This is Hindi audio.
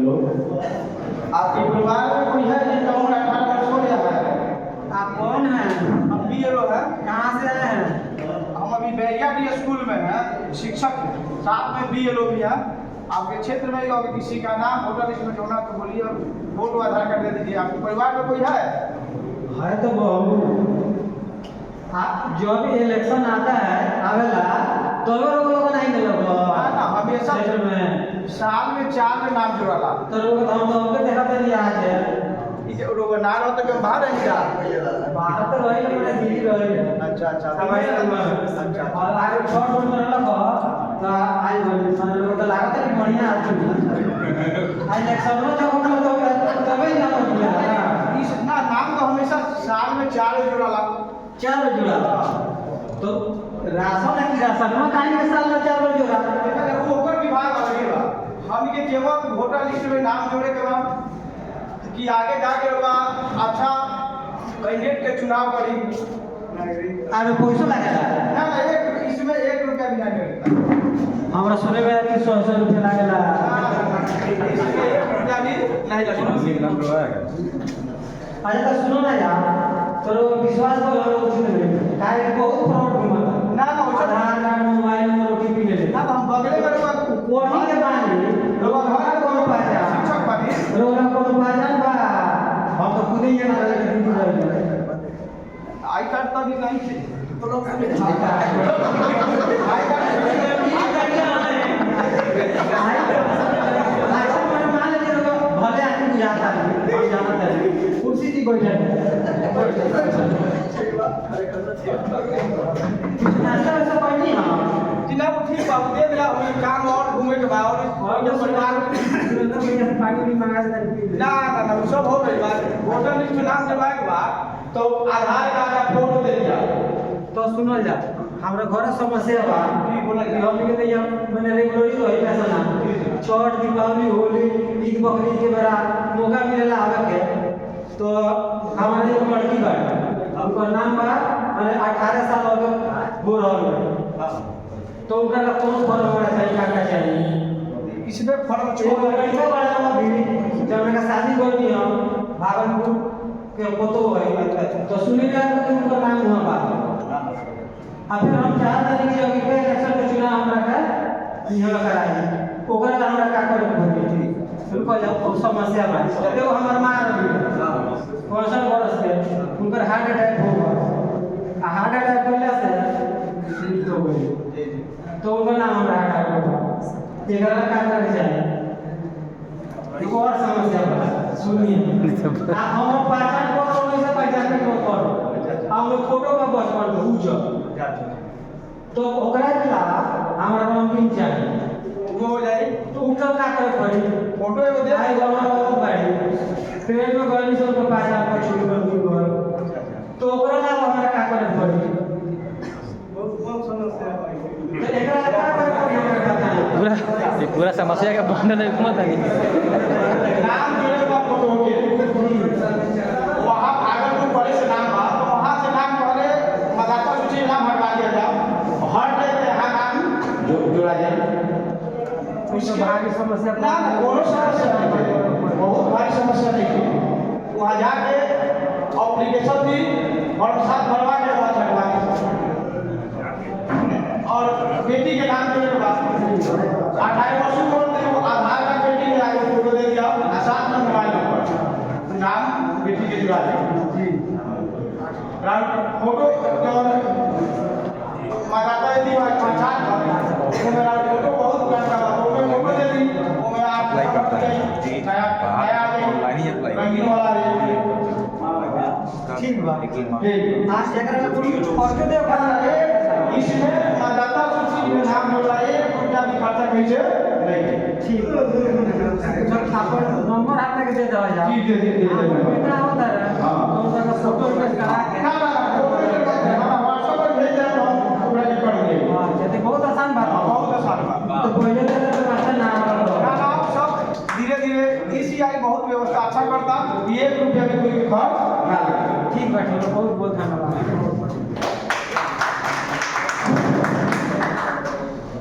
लोग। आपके परिवार में कोई है जिनका उम्र 18 वर्ष हो गया है? आप कौन हैं? हम BLO है। कहाँ से आए हैं? हम अभी बैरिया डी स्कूल में हैं, शिक्षक हैं, साथ में BLO भी है। आपके क्षेत्र में अगर किसी का नाम वोटर लिस्ट में जोड़ना तो बोलिए और फोटो आधार कार्ड दे दीजिए। आपके परिवार में कोई है? तो बहुत जो भी इलेक्शन आता है आवेला तो लोग नहीं मिलो ना हमेशा में साल में 4 में नाम जुड़ाला तो लोग हम लोग के देखा तो नहीं आज है इसे लोग ना रहो तो हम बाहर रह जा बाहर तो रही लोग दिल्ली रही। अच्छा अच्छा हमारे अच्छा और आगे छोड़ छोड़ में रहला तो आज मन लोग तो लागत है बढ़िया आदमी आज इलेक्शन में जब हम लोग तभी ना मिलेगा इस ना नाम तो हमेशा साल में 4 जुड़ाला 4 जुड़ा तो राशन है कि राशन में काहे के साल में 4 जुड़ा वो ओकर विभाग अलग बा। हम के केवल वोटर लिस्ट में नाम जोड़े के बाद कि आगे जाके होगा अच्छा कैंडिडेट के चुनाव करी आगे पैसा लगेगा ना इसमें 1 रुपया भी नहीं लगता। हमरा सुने में कि 100 रुपया लगेगा इसमें 1 रुपया भी नहीं लगेगा। अच्छा तो सुनो ना यार तो विश्वास को लोग कुछ नहीं काहे कि बहुत फ्रॉड घुमा ना ना आधार कार्ड मोबाइल नंबर OTP ले ले ना तो हम बगले में रुका कोनी के बानी लोग घर को पहचान शिक्षक बनी लोग को पहचान बा हम तो खुद ही ये ना लगे ड्यूटी रहे आई कार्ड तो भी नहीं थे तो लोग आई भले आदमी जाता है हम जानते हैं कुर्सी थी बैठे नाश्ता वैसा पढ़नी है जिना वो ठीक बात दे दिया हम काम और घूमे के बाद और जो परिवार पानी भी मंगा दे ना ना ना सब हो गई बात वोटर लिस्ट में नाम जमाए के बाद तो आधार कार्ड का फोटो दे दिया तो सुनल जा हमरा घर समस्या बा की बोला कि हम के नहीं मैंने रेगुलरली रही पैसा ना छठ दीपावली होली ईद बकरीद के बेरा मौका मिलेला आवे के तो हमारे एक लड़की बा उनका नाम बा माने 18 साल हो रहल बा तो उनका कौन फॉर्म होना चाहिए क्या चाहिए इसमें फर्म छोड़ लड़का वाला भी जब मेरा शादी करनी है भागलपुर के फोटो है तो सुनील यादव के उनका नाम हुआ बा अब फिर हम चाहते हैं कि अभी के इलेक्शन के चुनाव हमरा का यहाँ कराई ओकरा ला हमरा का करे पड़ी उनको जब समस्या बा देखो हमर मां रही 65 वर्ष के उनकर हार्ट अटैक हो गया हार्ट अटैक होले से मृत्यु हो गई तो उनका नाम हमरा हटा दो एकरा का करे चाहिए एक और समस्या बा सुनिए हम पहचान को से पहचान को करो हम लोग फोटो का बचपन में उजो तो ओकरा ला हमरा रंगीन चाहिए वो हो जाए तो उनका का करे पड़ी फोटो एगो दे आई गवा बहुत बड़ी ट्रेन में गली से उनका पहचान को छुरी बंदी हो तो ओकरा ला हमरा का करे पड़ी बहुत समस्या है तो एकरा का करे पड़ी हमरा बताइए पूरा समस्या का बंधन है हुकूमत है नाम जोड़े का फोटो के वहां भागलपुर पड़े से नाम बा तो वहां से नाम पहले मतदाता सूची नाम हटवा दिया जाए हर डे पे यहाँ नाम जोड़ा जाए कुछ भारी समस्या ना ना कोनो समस्या नहीं है बहुत भारी समस्या नहीं है वहाँ जाके एप्लीकेशन दी और साथ भरवा के वहाँ चढ़वा और बेटी के नाम जोड़े के बाद 18 वर्ष की उम्र तक आधार कार्ड बेटी के आगे फोटो दे दिया साथ में मोबाइल नंबर नाम बेटी के जुड़ा दिया जी फोटो और लगाता है दी पहचान कर मेरा फोटो बहुत पुराना था वो मैं फोटो दे दी वो मैं आप अप्लाई करता है नया ऑनलाइन ही अप्लाई रंगीन वाला ठीक बा ठीक आज एकरा में पूरी फोटो दे इसमें मतदाता सूची में नाम जोड़ा 1 रुपया भी खर्चा कैसे नहीं ठीक जब छापर नंबर आपने के दे दवा जा जी दे कितना होता है तो उनका फोटो करा के ना ना फोटो व्हाट्सएप पर भेज दे हम पूरा कर देंगे हां ये बहुत आसान बात है बहुत आसान बात तो पहले तो भाषा ना ना सब धीरे धीरे ECI बहुत व्यवस्था अच्छा करता 1 रुपया भी कोई खर्च ना लगे ठीक बैठो बहुत बहुत धन्यवाद